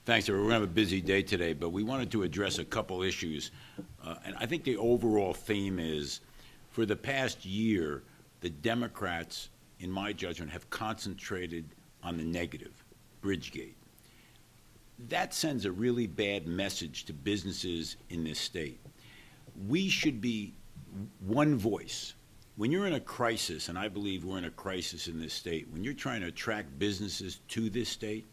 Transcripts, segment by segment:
Thanks, sir. We're going to have a busy day today, but we wanted to address a couple issues. And I think the overall theme is, for the past year, the Democrats, in my judgment, have concentrated on the negative, Bridgegate. That sends a really bad message to businesses in this state. We should be one voice. When you're in a crisis, and I believe we're in a crisis in this state, when you're trying to attract businesses to this state,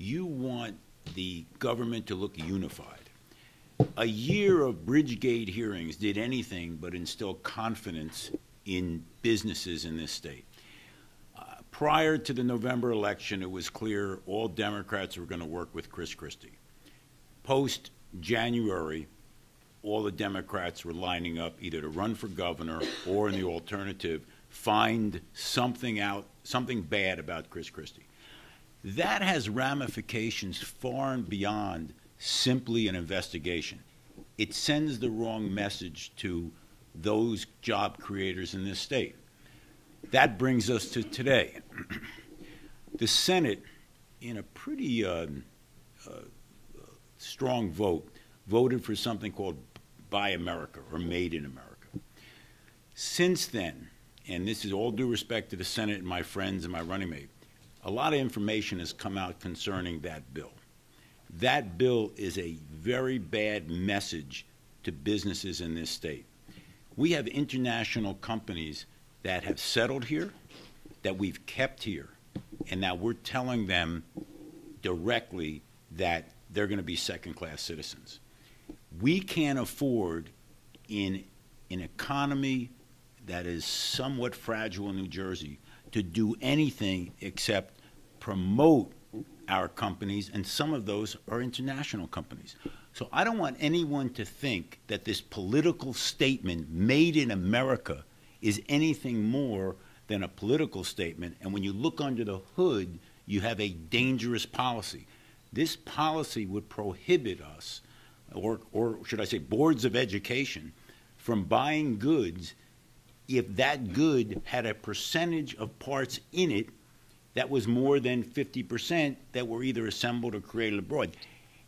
you want the government to look unified. A year of Bridgegate hearings did anything but instill confidence in businesses in this state. Prior to the November election, it was clear all Democrats were going to work with Chris Christie. Post-January, all the Democrats were lining up either to run for governor or, in the alternative, find something bad about Chris Christie. That has ramifications far and beyond simply an investigation. It sends the wrong message to those job creators in this state. That brings us to today. The Senate, in a pretty strong vote, voted for something called Buy America, or Made in America. Since then, and this is all due respect to the Senate and my friends and my running mate, a lot of information has come out concerning that bill. That bill is a very bad message to businesses in this state. We have international companies that have settled here, that we've kept here, and now we're telling them directly that they're going to be second-class citizens. We can't afford, in an economy that is somewhat fragile in New Jersey, to do anything except promote our companies, and some of those are international companies. So I don't want anyone to think that this political statement, Made in America, is anything more than a political statement, and when you look under the hood, you have a dangerous policy. This policy would prohibit us, or should I say boards of education, from buying goods if that good had a percentage of parts in it that was more than 50% that were either assembled or created abroad.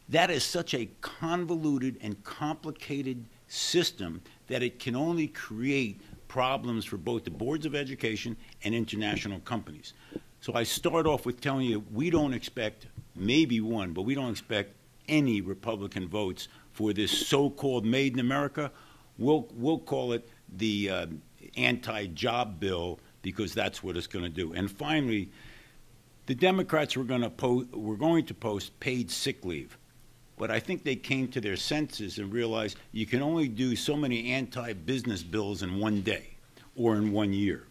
That is such a convoluted and complicated system that it can only create problems for both the boards of education and international companies. So I start off with telling you we don't expect maybe one, but we don't expect any Republican votes for this so-called Made in America. We'll call it the anti-job bill, because that's what it's going to do. And finally, the Democrats were going to post paid sick leave. But I think they came to their senses and realized you can only do so many anti-business bills in one day or in 1 year.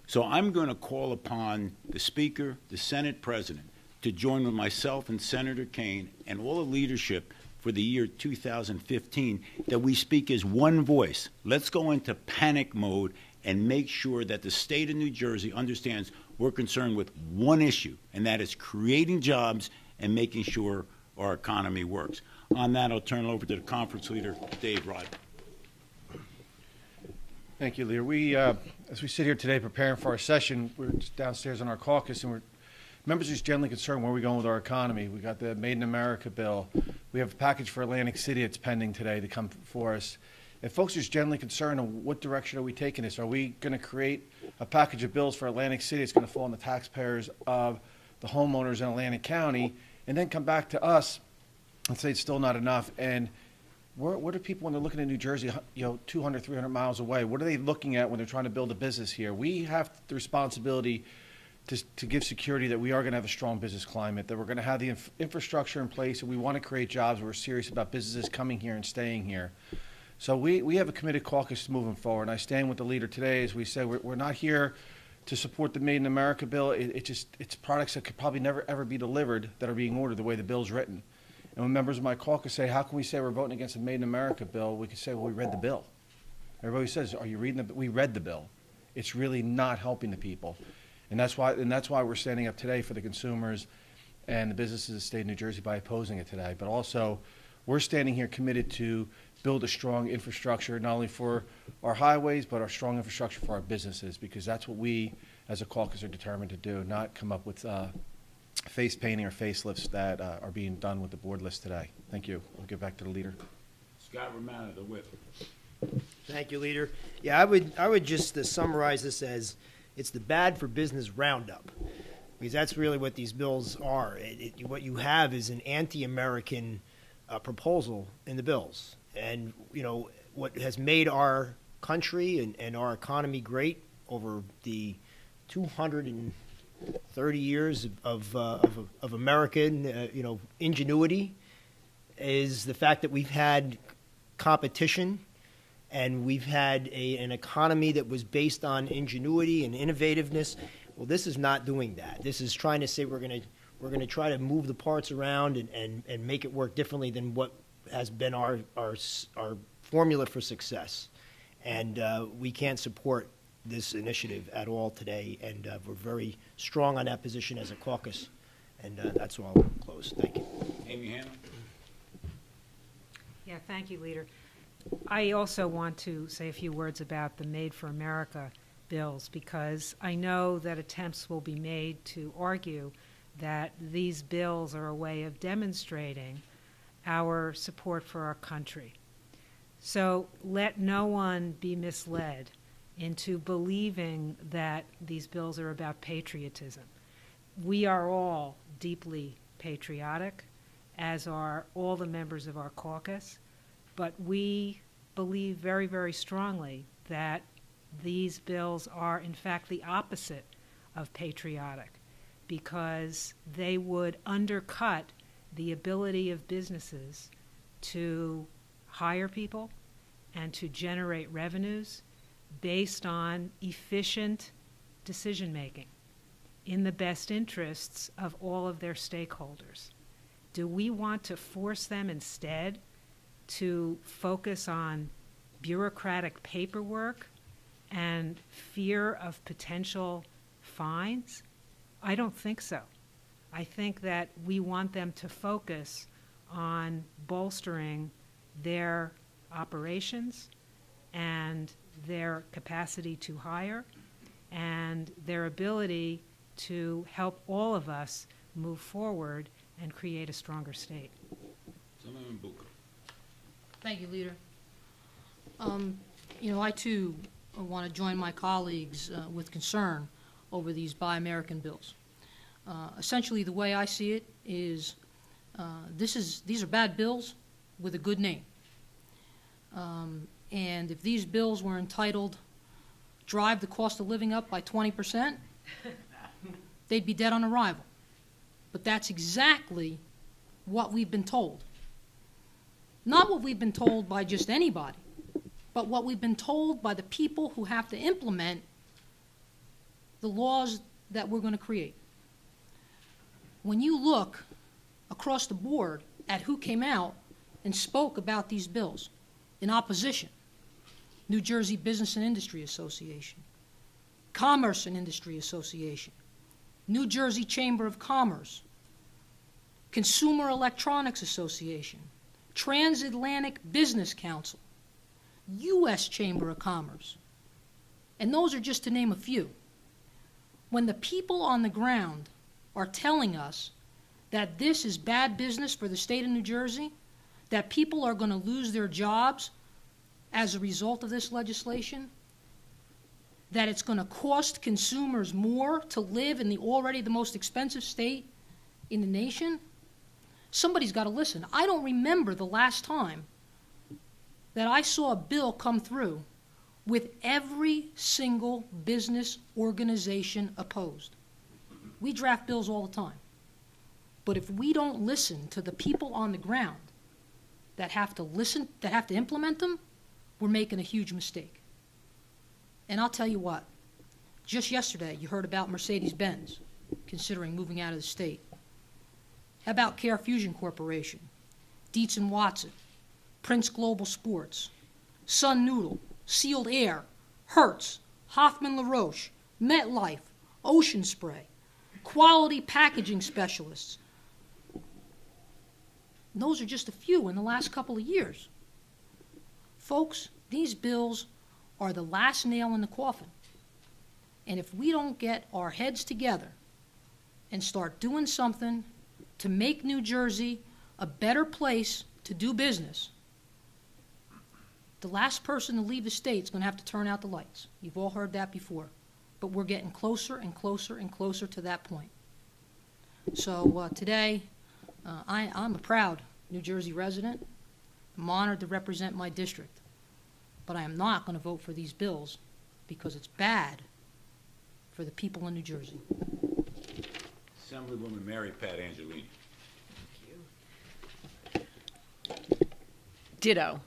So I'm going to call upon the Speaker, the Senate President, to join with myself and Senator Kaine and all the leadership for the year 2015, that we speak as one voice. Let's go into panic mode and make sure that the state of New Jersey understands we're concerned with one issue, and that is creating jobs and making sure our economy works. On that, I'll turn it over to the Conference Leader, Dave Rible. Thank you, Leader. We, as we sit here today preparing for our session, we're just downstairs in our caucus, and members are just generally concerned where we're going with our economy. We got the Made in America bill. We have a package for Atlantic City that's pending today to come for us. And folks are just generally concerned on what direction are we taking this. Are we going to create a package of bills for Atlantic City that's going to fall on the taxpayers of the homeowners in Atlantic County, and then come back to us and say it's still not enough? And what are people, when they're looking at New Jersey, 200, 300 miles away, what are they looking at when they're trying to build a business here? We have the responsibility to give security that we are going to have a strong business climate, that we're going to have the infrastructure in place, and we want to create jobs. We're serious about businesses coming here and staying here. So we have a committed caucus moving forward, and I stand with the leader today as we say we're not here to support the Made in America bill. It's products that could probably never ever be delivered that are being ordered the way the bill's written. And when members of my caucus say, how can we say we're voting against the Made in America bill, we can say, well, we read the bill. Everybody says, are you reading the bill? We read the bill. It's really not helping the people. And that's why we're standing up today for the consumers and the businesses of the state of New Jersey by opposing it today. But also, we're standing here committed to build a strong infrastructure, not only for our highways, but our strong infrastructure for our businesses, because that's what we as a caucus are determined to do, not come up with face painting or facelifts that are being done with the board list today. Thank you. I'll give back to the leader. Scott Rumana, the whip. Thank you, Leader. Yeah, I would just summarize this as it's the bad for business roundup, because that's really what these bills are. What you have is an anti-American proposal in the bills, and what has made our country and our economy great over the 230 years of American ingenuity is the fact that we've had competition, and we've had an economy that was based on ingenuity and innovativeness. Well, this is not doing that. This is trying to say we're going to try to move the parts around and make it work differently than what has been our formula for success. And we can't support this initiative at all today, and we're very strong on that position as a caucus. And that's all. I'll close. Thank you. Amy Handlin. Yeah, thank you, Leader. I also want to say a few words about the Made for America bills, because I know that attempts will be made to argue that these bills are a way of demonstrating our support for our country. So let no one be misled into believing that these bills are about patriotism. We are all deeply patriotic, as are all the members of our caucus, but we believe very, very strongly that these bills are, in fact, the opposite of patriotic, because they would undercut the ability of businesses to hire people and to generate revenues based on efficient decision-making in the best interests of all of their stakeholders. Do we want to force them instead to focus on bureaucratic paperwork and fear of potential fines? I don't think so. I think that we want them to focus on bolstering their operations and their capacity to hire and their ability to help all of us move forward and create a stronger state. Bucco. Thank you, Leader. I too want to join my colleagues with concern over these Buy American bills. Essentially, the way I see it is these are bad bills with a good name. And if these bills were entitled "Drive the Cost of Living Up by 20%," they'd be dead on arrival. But that's exactly what we've been told. Not what we've been told by just anybody, but what we've been told by the people who have to implement the laws that we're going to create. When you look across the board at who came out and spoke about these bills in opposition, New Jersey Business and Industry Association, Commerce and Industry Association, New Jersey Chamber of Commerce, Consumer Electronics Association, Transatlantic Business Council, U.S. Chamber of Commerce, and those are just to name a few. When the people on the ground are telling us that this is bad business for the state of New Jersey, that people are going to lose their jobs as a result of this legislation, that it's going to cost consumers more to live in the already the most expensive state in the nation, somebody's got to listen. I don't remember the last time that I saw a bill come through with every single business organization opposed. We draft bills all the time. But if we don't listen to the people on the ground that have to listen, that have to implement them, we're making a huge mistake. And I'll tell you what, just yesterday you heard about Mercedes-Benz considering moving out of the state. How about Care Fusion Corporation, Dietz & Watson, Prince Global Sports, Sun Noodle, Sealed Air, Hertz, Hoffman LaRoche, MetLife, Ocean Spray, Quality Packaging Specialists. And those are just a few in the last couple of years. Folks, these bills are the last nail in the coffin. And if we don't get our heads together and start doing something to make New Jersey a better place to do business, the last person to leave the state is going to have to turn out the lights. You've all heard that before. But we're getting closer and closer and closer to that point. So today, I'm a proud New Jersey resident. I'm honored to represent my district. But I am not going to vote for these bills because it's bad for the people in New Jersey. Assemblywoman Mary Pat Angelini. Ditto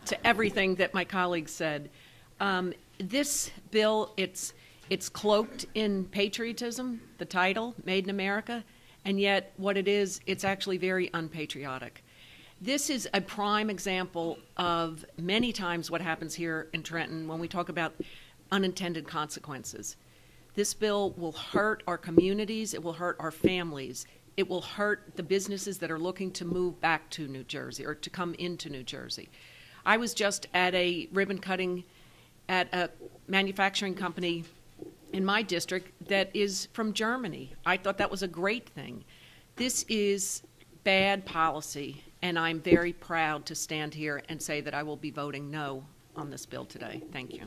to everything that my colleagues said. This bill, it's cloaked in patriotism, the title, Made in America, and yet what it is, it's actually very unpatriotic. This is a prime example of many times what happens here in Trenton when we talk about unintended consequences. This bill will hurt our communities, it will hurt our families, it will hurt the businesses that are looking to move back to New Jersey or to come into New Jersey. I was just at a ribbon cutting at a manufacturing company in my district that is from Germany. I thought that was a great thing. This is bad policy, and I'm very proud to stand here and say that I will be voting no on this bill today. Thank you.